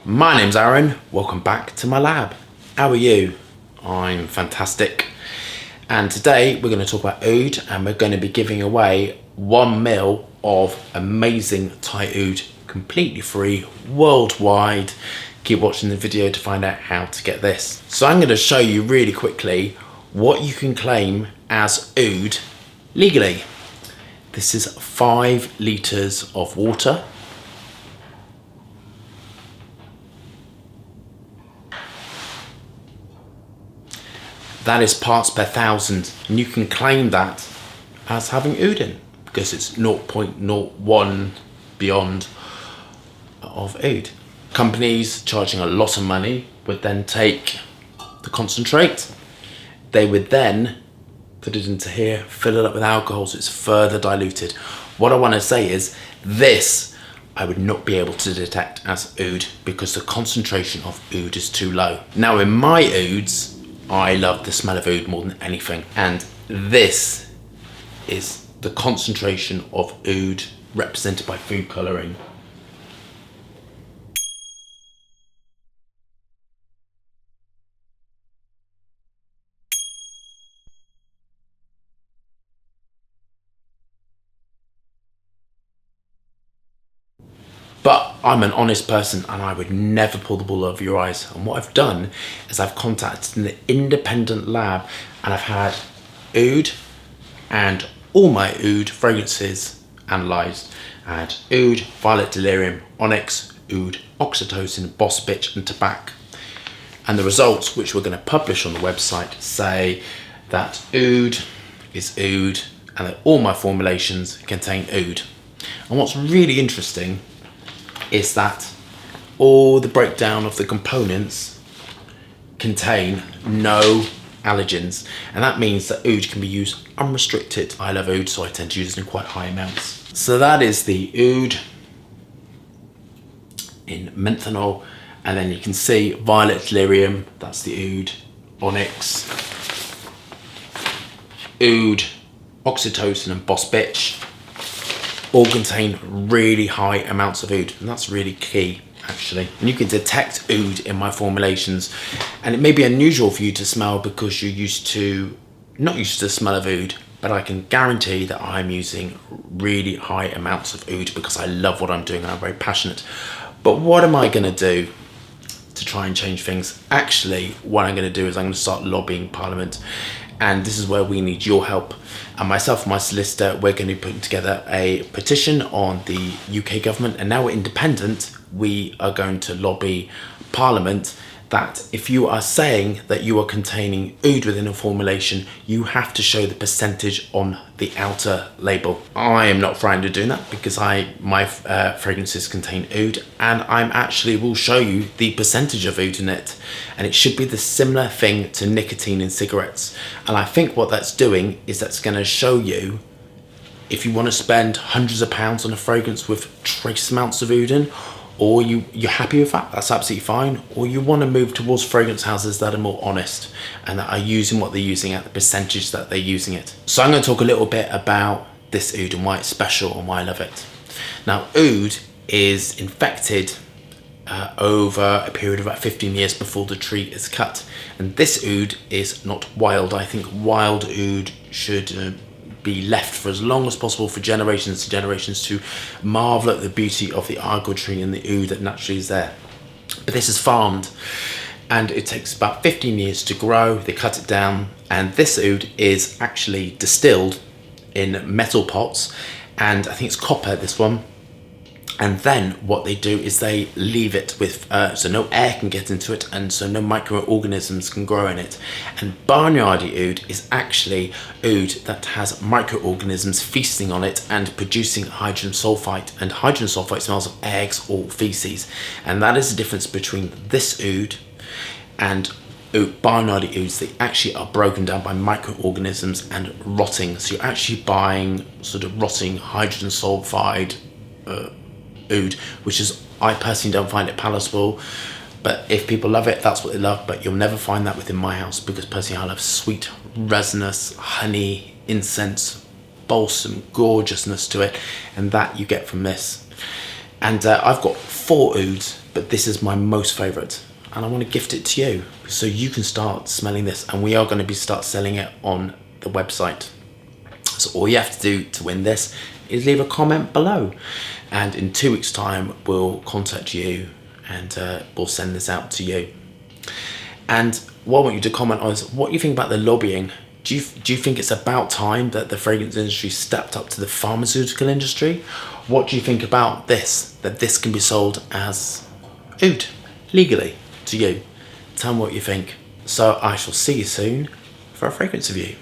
My name's Aaron, welcome back to my lab. How are you? I'm fantastic. And today we're going to talk about oud, and we're going to be giving away 1 mil of amazing Thai oud, completely free, worldwide. Keep watching the video to find out how to get this. So I'm going to show you really quickly what you can claim as oud legally. This is 5 litres of water. That is parts per thousand, and you can claim that as having oud in because it's 0.01 beyond of oud. Companies charging a lot of money would then take the concentrate. They would then put it into here, fill it up with alcohol so it's further diluted. What I want to say is this I would not be able to detect as oud because the concentration of oud is too low. Now in my ouds, I love the smell of oud more than anything, and this is the concentration of oud represented by food colouring. But I'm an honest person and I would never pull the wool over your eyes. And what I've done is I've contacted an independent lab and I've had oud and all my oud fragrances analysed. I had oud, violet delirium, onyx, oud, oxytocin, boss bitch and tobacco. And the results, which we're going to publish on the website, say that oud is oud and that all my formulations contain oud. And what's really interesting is that all the breakdown of the components contain no allergens, and that means that oud can be used unrestricted. I love oud, so I tend to use it in quite high amounts. So that is the oud in menthanol, and then you can see violet delirium, that's the oud, onyx, oud, oxytocin and boss bitch all contain really high amounts of oud, and that's really key actually. And you can detect oud in my formulations, and it may be unusual for you to smell because you're not used to the smell of oud, but I can guarantee that I'm using really high amounts of oud because I love what I'm doing and I'm very passionate. But what am I going to do to try and change things? Actually, what I'm going to do is I'm going to start lobbying Parliament, and this is where we need your help. And myself and my solicitor, we're going to be putting together a petition on the UK government, and now we're independent, we are going to lobby Parliament that if you are saying that you are containing oud within a formulation, you have to show the percentage on the outer label. I am not frightened of doing that because my fragrances contain oud, and I'm actually will show you the percentage of oud in it, and it should be the similar thing to nicotine in cigarettes. And I think what that's doing is that's going to show you if you want to spend hundreds of pounds on a fragrance with trace amounts of oud in, or you're happy with that, that's absolutely fine. Or you want to move towards fragrance houses that are more honest and that are using what they're using at the percentage that they're using it. So I'm going to talk a little bit about this oud and why it's special and why I love it. Now, oud is infected over a period of about 15 years before the tree is cut. And this oud is not wild. I think wild oud should be left for as long as possible for generations to generations to marvel at the beauty of the argo tree and the oud that naturally is there. But this is farmed and it takes about 15 years to grow. They cut it down, and this oud is actually distilled in metal pots, and I think it's copper, this one. And then what they do is they leave it with, so no air can get into it, and so no microorganisms can grow in it. And barnyardy oud is actually oud that has microorganisms feasting on it and producing hydrogen sulfide. And hydrogen sulfide smells of eggs or feces. And that is the difference between this oud and barnyardy ouds. They actually are broken down by microorganisms and rotting. So you're actually buying sort of rotting hydrogen sulfide oud, which is, I personally don't find it palatable, but if people love it, that's what they love. But you'll never find that within my house because personally I love sweet, resinous, honey, incense, balsam, gorgeousness to it, and that you get from this. And I've got 4 ouds, but this is my most favourite. And I want to gift it to you so you can start smelling this. And we are going to start selling it on the website. So all you have to do to win this is leave a comment below. And in 2 weeks' time, we'll contact you and we'll send this out to you. And what I want you to comment on is what you think about the lobbying. Do you think it's about time that the fragrance industry stepped up to the pharmaceutical industry? What do you think about this, that this can be sold as oud legally to you? Tell me what you think. So I shall see you soon for a fragrance review.